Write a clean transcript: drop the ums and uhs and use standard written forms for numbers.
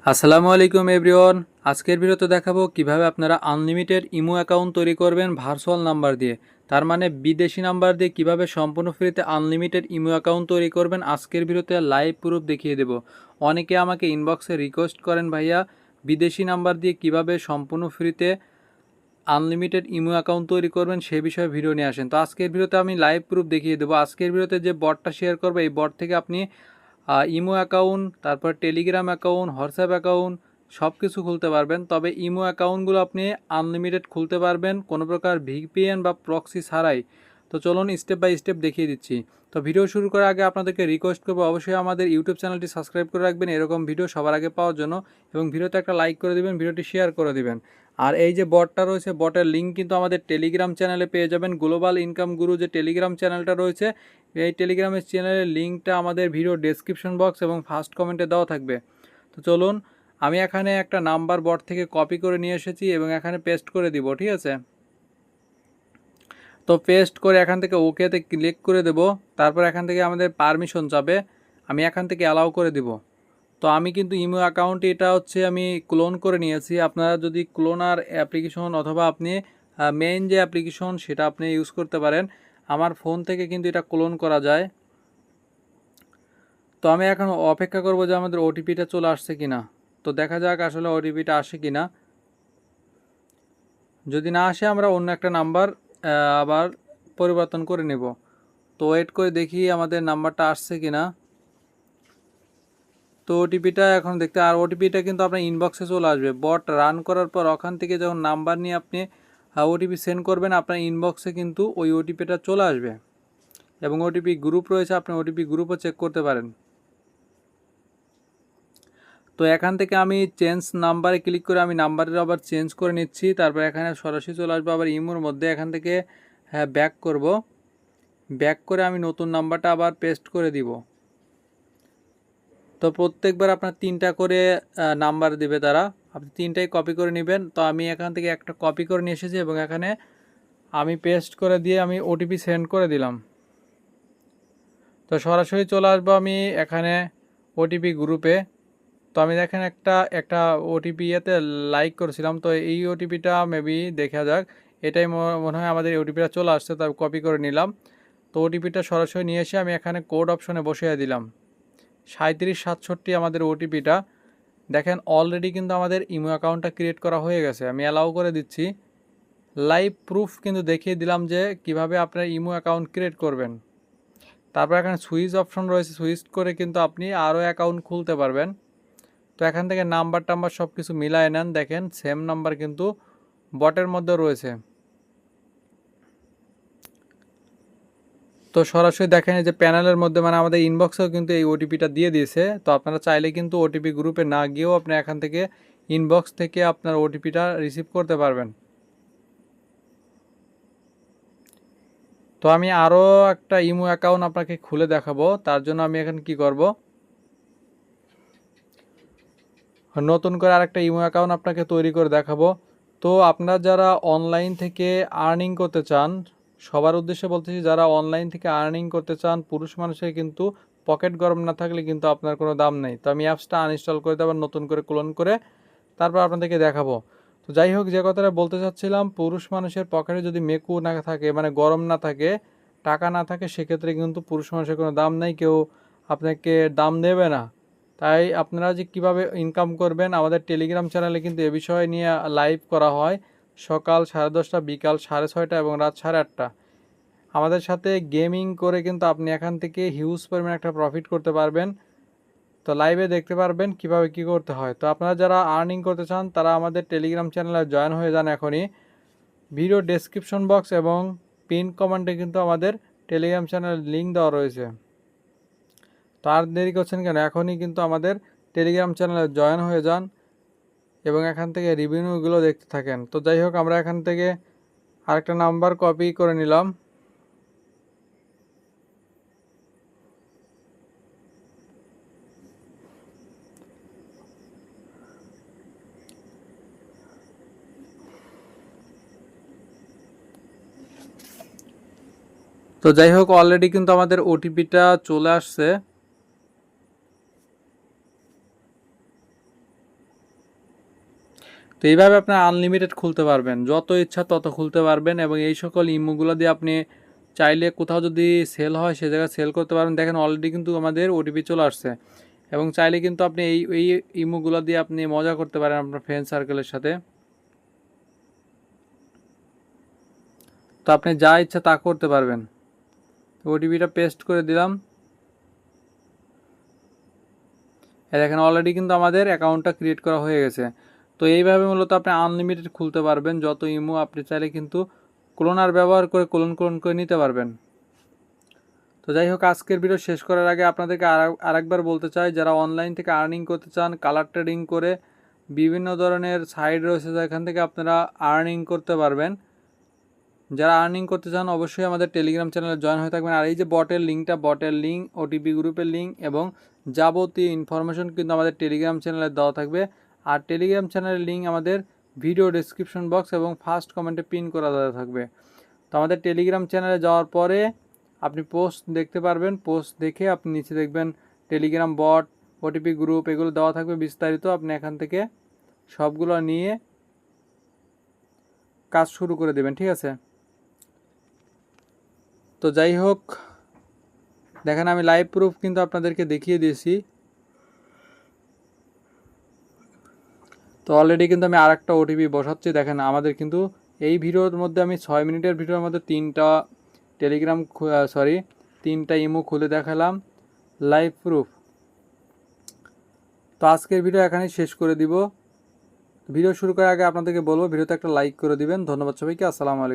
আসসালামু আলাইকুম এভরিওয়ান। আজকের ভিডিওতে দেখাবো কিভাবে আপনারা আনলিমিটেড ইমো অ্যাকাউন্ট তৈরি করবেন ভার্চুয়াল নাম্বার দিয়ে। তার মানে বিদেশি নাম্বার দিয়ে কিভাবে সম্পূর্ণ ফ্রিতে আনলিমিটেড ইমো অ্যাকাউন্ট তৈরি করবেন আজকের ভিডিওতে লাইভ প্রুফ দেখিয়ে দেব। অনেকে আমাকে ইনবক্সে রিকোয়েস্ট করেন, ভাইয়া বিদেশি নাম্বার দিয়ে কিভাবে সম্পূর্ণ ফ্রিতে আনলিমিটেড ইমো অ্যাকাউন্ট তৈরি করবেন সে বিষয়ে ভিডিও নিয়ে আসেন। তো আজকের ভিডিওতে আমি লাইভ প্রুফ দেখিয়ে দেবো। আজকের ভিডিওতে যে বটটা শেয়ার করবো এই বট থেকে আপনি ইমো অ্যাকাউন্ট, তারপর টেলিগ্রাম অ্যাকাউন্ট, হোয়াটসঅ্যাপ অ্যাকাউন্ট সব কিছু খুলতে পারবেন। তবে ইমো অ্যাকাউন্টগুলো আপনি আনলিমিটেড খুলতে পারবেন কোনো প্রকার ভিপিএন বা প্রক্সি ছাড়াই। তো চলুন স্টেপ বাই স্টেপ দেখিয়ে দিচ্ছি। তো ভিডিও শুরু করার আগে আপনাদেরকে রিকোয়েস্ট করবো অবশ্যই আমাদের ইউটিউব চ্যানেলটি সাবস্ক্রাইব করে রাখবেন এরকম ভিডিও সবার আগে পাওয়ার জন্য, এবং ভিডিওতে একটা লাইক করে দিবেন, ভিডিওটি শেয়ার করে দিবেন। আর এই যে বটটা রয়েছে, বটের লিঙ্ক কিন্তু আমাদের টেলিগ্রাম চ্যানেলে পেয়ে যাবেন। গ্লোবাল ইনকাম গুরু যে টেলিগ্রাম চ্যানেলটা রয়েছে, এই টেলিগ্রামের চ্যানেলের লিঙ্কটা আমাদের ভিডিও ডেসক্রিপশন বক্স এবং ফার্স্ট কমেন্টে দেওয়া থাকবে। তো চলুন, আমি এখানে একটা নাম্বার বট থেকে কপি করে নিয়ে এসেছি এবং এখানে পেস্ট করে দিব, ঠিক আছে। তো পেস্ট করে এখান থেকে ওকেতে ক্লিক করে দেব। তারপর এখান থেকে আমাদের পারমিশন যাবে, আমি এখান থেকে অ্যালাউ করে দিব। তো আমি কিন্তু ইমো অ্যাকাউন্ট এটা হচ্ছে আমি ক্লোন করে নিয়েছি। আপনারা যদি ক্লোনার অ্যাপ্লিকেশন অথবা আপনি মেইন যে অ্যাপ্লিকেশন সেটা আপনি ইউজ করতে পারেন। আমার ফোন থেকে কিন্তু এটা ক্লোন করা যায়। তো আমি এখন অপেক্ষা করব যে আমাদের ওটিপিটা চলে আসছে কিনা। তো দেখা যাক আসলে ওটিপিটা আসে কিনা। যদি না আসে আমরা অন্য একটা নাম্বার আবার পরিবর্তন করে নেব। তো ওয়েট করে দেখি আমাদের নাম্বারটা আসছে কিনা। তো ওটিপিটা এখন দেখতে, আর ওটিপিটা কিন্তু আপনার ইনবক্সে চলে আসবে। বট রান করার পর ওখান থেকে যখন নাম্বার নিয়ে আপনি ওটিপি সেন্ড করবেন আপনার ইনবক্সে কিন্তু ওই ওটিপিটা চলে আসবে। এবং ওটিপি গ্রুপ রয়েছে, আপনি ওটিপি গ্রুপও চেক করতে পারেন। তো এখান থেকে আমি চেঞ্জ নাম্বারে ক্লিক করে আমি নাম্বারের আবার চেঞ্জ করে নিচ্ছি। তারপর এখানে সরাসরি চলে আসবো আবার ইমোর মধ্যে। এখান থেকে ব্যাক করব, ব্যাক করে আমি নতুন নাম্বারটা আবার পেস্ট করে দিব। তো প্রত্যেকবার আপনার 3টা করে নাম্বার দিবে তারা, আপনি 3টাই কপি করে নেবেন। তো আমি এখান থেকে একটা কপি করে নিয়ে এসেছি এবং এখানে আমি পেস্ট করে দিয়ে আমি ওটিপি সেন্ড করে দিলাম। তো সরাসরি চলে আসবো আমি এখানে ওটিপি গ্রুপে। তো আমি দেখেন একটা একটা ওটিপি এতে লাইক করেছিলাম। তো এই ওটিপিটা মেবি দেখা যাক, এটাই মনে হয় আমাদের ওটিপিটা চলে আসছে, তাই কপি করে নিলাম। তো ওটিপিটা সরাসরি নিয়ে এসে আমি এখানে কোড অপশনে বসিয়ে দিলাম 3767 আমাদের ওটিপিটা। দেখেন অলরেডি কিন্তু আমাদের ইমো অ্যাকাউন্টটা ক্রিয়েট করা হয়ে গেছে। আমি অ্যালাউ করে দিচ্ছি, লাইভ প্রুফ কিন্তু দেখিয়ে দিলাম যে কিভাবে আপনার ইমো অ্যাকাউন্ট ক্রিয়েট করবেন। তারপর এখানে সুইচ অপশন রয়েছে, সুইচ করে কিন্তু আপনি আরও অ্যাকাউন্ট খুলতে পারবেন। তো এখান থেকে নাম্বার টাম্বার সব কিছু মিলায় নেন, দেখেন সেম নাম্বার কিন্তু বটের মধ্যে রয়েছে। তো সরাসরি দেখেন এই যে প্যানেলের মধ্যে মানে আমাদের ইনবক্সেও কিন্তু এই ওটিপিটা দিয়ে দিয়েছে। তো আপনারা চাইলে কিন্তু ওটিপি গ্রুপে না গিয়েও আপনি এখান থেকে ইনবক্স থেকে আপনার ওটিপিটা রিসিভ করতে পারবেন। তো আমি আরও একটা ইমো অ্যাকাউন্ট আপনাকে খুলে দেখাবো। তার জন্য আমি এখন কি করব, নতুন করে আরেকটা ইমো অ্যাকাউন্ট আপনাকে তৈরি করে দেখাবো। তো আপনারা যারা অনলাইন থেকে আর্নিং করতে চান, সবার উদ্দেশ্যে বলতেছি, যারা অনলাইন থেকে আর্নিং করতে চান, পুরুষ মানুষের কিন্তু পকেট গরম না থাকলে কিন্তু আপনার কোনো দাম নেই। তো আমি অ্যাপসটা আনইনস্টল করে দেবার নতুন করে ক্লোন করে তারপর আপনাদেরকে দেখাবো। তো যাই হোক, যে কথাটা বলতে চাচ্ছিলাম, পুরুষ মানুষের পকেটে যদি মেকু না থাকে মানে গরম না থাকে, টাকা না থাকে, সেক্ষেত্রে কিন্তু পুরুষ মানুষের কোনো দাম নেই, কেউ আপনাকে দাম দেবে না। তাই আপনারা যে কিভাবে ইনকাম করবেন, আমাদের টেলিগ্রাম চ্যানেলে কিন্তু এ বিষয় নিয়ে লাইভ করা হয় সকাল 10:30, বিকাল 6:30 এবং রাত 8:30। আমাদের সাথে গেমিং করে কিন্তু আপনি এখান থেকে হিউজ পরিমাণে একটা প্রফিট করতে পারবেন। তো লাইভে দেখতে পারবেন কিভাবে কি করতে হয়। তো আপনারা যারা আর্নিং করতে চান তারা আমাদের টেলিগ্রাম চ্যানেলে জয়েন হয়ে যান এখনই। ভিডিও ডেসক্রিপশন বক্স এবং পিন কমেন্টে কিন্তু আমাদের টেলিগ্রাম চ্যানেলের লিঙ্ক দেওয়া রয়েছে। তো আর দেরি করছেন কেন, এখনই কিন্তু আমাদের টেলিগ্রাম চ্যানেলে জয়েন হয়ে যান এবং এখান থেকে রিভিউগুলো দেখতে থাকেন। তো যাই হোক, আমরা এখান থেকে আরেকটা নাম্বার কপি করে নিলাম। তো যাই হোক, অলরেডি কিন্তু আমাদের ওটিপিটা চলে আসছে। তো এইভাবে আপনার আনলিমিটেড খুলতে পারবেন, যত ইচ্ছা তত খুলতে পারবেন। এবং এই সকল ইমোগুলো দিয়ে আপনি চাইলে কোথাও যদি সেল হয় সে জায়গায় সেল করতে পারবেন। দেখেন অলরেডি কিন্তু আমাদের ওটিপি চলে আসছে। এবং চাইলে কিন্তু আপনি এই ইমোগুলো দিয়ে আপনি মজা করতে পারেন আপনার ফ্রেন্ড সার্কেলের সাথে। তো আপনি যা ইচ্ছা তা করতে পারবেন। ওটিপিটা পেস্ট করে দিলাম। দেখেন অলরেডি কিন্তু আমাদের অ্যাকাউন্টটা ক্রিয়েট করা হয়ে গেছে। তো এইভাবে মূলত আপনি আনলিমিটেড খুলতে পারবেন। যত ইমো আপনি চাইলে কিন্তু ক্লোনার ব্যবহার করে ক্লোন করে নিতে পারবেন। তো যাই হোক, আজকের ভিডিও শেষ করার আগে আপনাদেরকে আরেকবার বলতে চাই, যারা অনলাইন থেকে আর্নিং করতে চান কালার ট্রেডিং করে, বিভিন্ন ধরনের সাইট রয়েছে যেখান থেকে আপনারা আর্নিং করতে পারবেন। যারা আর্নিং করতে চান অবশ্যই আমাদের টেলিগ্রাম চ্যানেলে জয়েন হয়ে থাকবেন। আর এই যে বটের লিঙ্ক, ওটিপি গ্রুপের লিঙ্ক এবং যাবতীয় ইনফরমেশন কিন্তু আমাদের টেলিগ্রাম চ্যানেলে দেওয়া থাকবে। আর টেলিগ্রাম চ্যানেলের লিঙ্ক আমাদের ভিডিও ডেসক্রিপশন বক্স এবং ফার্স্ট কমেন্টে পিন করা দেওয়া থাকবে। তো আমাদের টেলিগ্রাম চ্যানেলে যাওয়ার পরে আপনি পোস্ট দেখতে পারবেন। পোস্ট দেখে আপনি নিচে দেখবেন টেলিগ্রাম বট, ওটিপি গ্রুপ এগুলো দেওয়া থাকবে বিস্তারিত। আপনি এখান থেকে সবগুলো নিয়ে কাজ শুরু করে দেবেন, ঠিক আছে? তো যাই হোক, দেখেন আমি লাইভ প্রুফ কিন্তু আপনাদেরকে দেখিয়ে দিয়েছি। তো অলরেডি কিন্তু আমি আরেকটা ওটিপি বসাচ্ছি। দেখেন আমাদের কিন্তু এই ভিডিওর মধ্যে আমি 6 মিনিটের ভিডিওর মধ্যে তিনটা ইমো খুলে দেখালাম লাইভ প্রুফ। তো আজকের ভিডিও এখানেই শেষ করে দিব। ভিডিও শুরু করার আগে আপনাদেরকে বলবো ভিডিওতে একটা লাইক করে দিবেন। ধন্যবাদ সবাইকে। আসসালামু আলাইকুম।